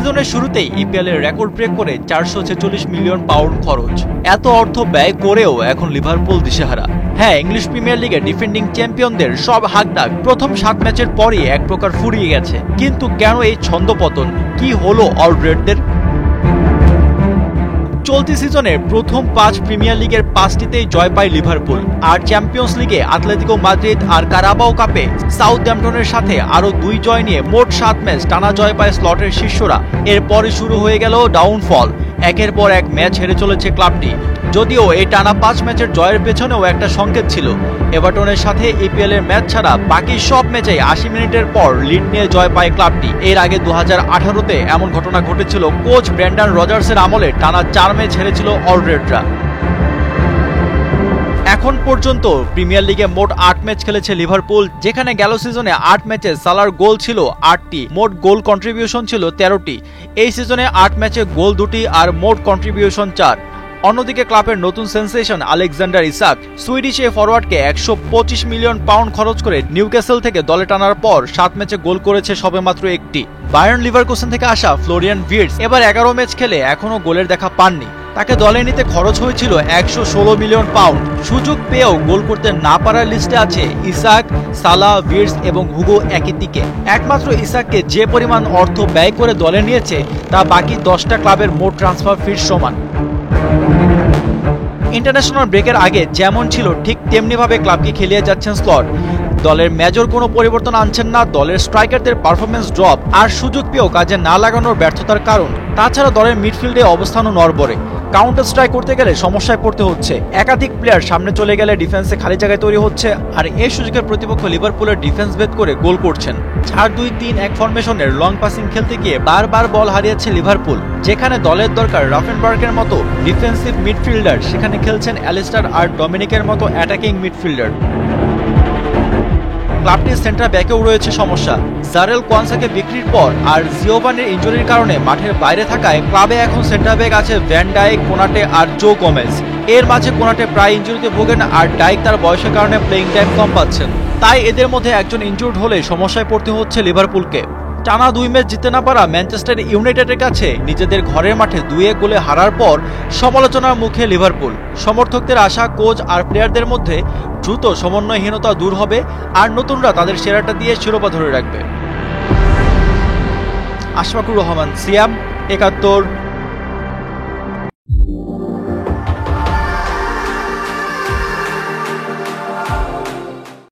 সিজনের শুরুতেই ইপিএল এর রেকর্ড ব্রেক করে 446 মিলিয়ন পাউন্ড খরচ। এত অর্থ ব্যয় করেও এখন লিভারপুল দিশেহারা। হ্যাঁ, ইংলিশ প্রিমিয়ার লিগে ডিফেন্ডিং চ্যাম্পিয়নদের সব হাকডাক প্রথম 7 ম্যাচের পরই এক প্রকার ফুরিয়ে গেছে। কিন্তু কেন এই ছন্দপতন? কি হলো অলরেডদের? চলতি সিজনের প্রথম 5 প্রিমিয়ার লিগের 5টিতেই জয় পায় লিভারপুল, আর চ্যাম্পিয়ন্স লিগে আতলেতিকো মাদ্রিদ আর কারাবাও কাপে সাউথহ্যাম্পটনের সাথে আরও 2 জয় নিয়ে মোট 7 ম্যাচ টানা জয় পায় স্লটের শিষ্যরা। এরপরে শুরু হয়ে গেল ডাউনফল। একের পর এক ম্যাচ হেরে চলেছে ক্লাবটি। যদিও এই টানা 5 ম্যাচের জয়ের পেছনেও একটা সংকেত ছিল। এভারটনের সাথে ইপিএল এর ম্যাচ ছাড়া বাকি সব ম্যাচেই 80 মিনিটের পর লিড নিয়ে জয় পায় ক্লাবটি। এর আগে 2018-তে এমন ঘটনা ঘটেছিল। কোচ ব্রেন্ডন রজার্সের আমলে টানা 4 ম্যাচ হেরেছিল অলরেডরা। এখন পর্যন্ত প্রিমিয়ার লিগে মোট 8 ম্যাচ খেলেছে লিভারপুল, যেখানে গেল সিজনে 8 ম্যাচে সালার গোল ছিল 8টি, মোট গোল কন্ট্রিবিউশন ছিল 13টি। এই সিজনে 8 ম্যাচে গোল 2টি আর মোট কন্ট্রিবিউশন 4। অন্যদিকে ক্লাবের নতুন সেন্সেশন আলেকজান্ডার ইসাক সুইডিশ এই ফরওয়ার্ডকে 125 মিলিয়ন পাউন্ড খরচ করে নিউক্যাসল থেকে দলে টানার পর 7 ম্যাচে গোল করেছে সবেমাত্র 1টি। বায়ার্ন লিভারকুসেন থেকে আসা ফ্লোরিয়ান ভির্টস এবার 11 ম্যাচ খেলে এখনও গোলের দেখা পাননি। তাকে দলে নিতে খরচ হয়েছিল 116 মিলিয়ন পাউন্ড। সুযোগ পেয়েও গোল করতে না পারার লিস্টে আছে ইসাক, সালাহ, ভির্টস এবং হুগো একিতিকে। একমাত্র ইসাককে যে পরিমাণ অর্থ ব্যয় করে দলে নিয়েছে তা বাকি 10টা ক্লাবের মোট ট্রান্সফার ফির সমান। ইন্টারন্যাশনাল ব্রেকের আগে যেমন ছিল ঠিক তেমনিভাবে ক্লাবকে খেলিয়ে যাচ্ছেন স্লট। দলের মেজর কোনো পরিবর্তন আনছেন না দলের স্ট্রাইকারদের পারফরমেন্স ড্রপ আর সুযোগ পেয়েও কাজে না লাগানোর ব্যর্থতার কারণ। তাছাড়া দলের মিডফিল্ডে অবস্থানও নড়বড়ে। কাউন্টার স্ট্রাইক করতে গেলে সমস্যায় পড়তে হচ্ছে। একাধিক প্লেয়ার সামনে চলে গেলে ডিফেন্সে খালি জায়গায় তৈরি হচ্ছে, আর এই সুযোগের প্রতিপক্ষ লিভারপুলের ডিফেন্স ভেদ করে গোল করছেন। 4-2-3-1 ফরমেশনের লং পাসিং খেলতে গিয়ে বারবার বল হারিয়েছে লিভারপুল। যেখানে দলের দরকার রাফেনবার্গের মতো ডিফেন্সিভ মিডফিল্ডার, সেখানে খেলছেন অ্যালিস্টার আর ডমিনিকের মতো অ্যাটাকিং মিডফিল্ডার। ক্লাবটির সেন্টার ব্যাকেও রয়েছে সমস্যা। জারেল কোয়ানসাকে বিক্রির পর আর জিওভানির ইনজুরির কারণে মাঠের বাইরে থাকায় ক্লাবে এখন সেন্টার ব্যাক আছে ভ্যান ডাইক, কোনাটে আর জো গোমেজ। এর মাঝে কোনাটে প্রায় ইনজুরিতে ভোগেন আর ডাইক তার বয়সের কারণে প্লেইং টাইম কম পাচ্ছেন। তাই এদের মধ্যে একজন ইনজুর্ড হলে সমস্যায় পড়তে হচ্ছে লিভারপুলকে। টানা 2 ম্যাচ জিততে না পারা ম্যানচেস্টার ইউনাইটেডের কাছে নিজেদের ঘরের মাঠে 2-1 গোলে হারার পর সমালোচনার মুখে লিভারপুল। সমর্থকদের আশা কোচ আর প্লেয়ারদের মধ্যে দ্রুত সমন্বয়হীনতা দূর হবে আর নতুনরা তাদের সেরাটা দিয়ে শিরোপা ধরে রাখবে। আশফাকুর রহমান, সিয়াম, 71।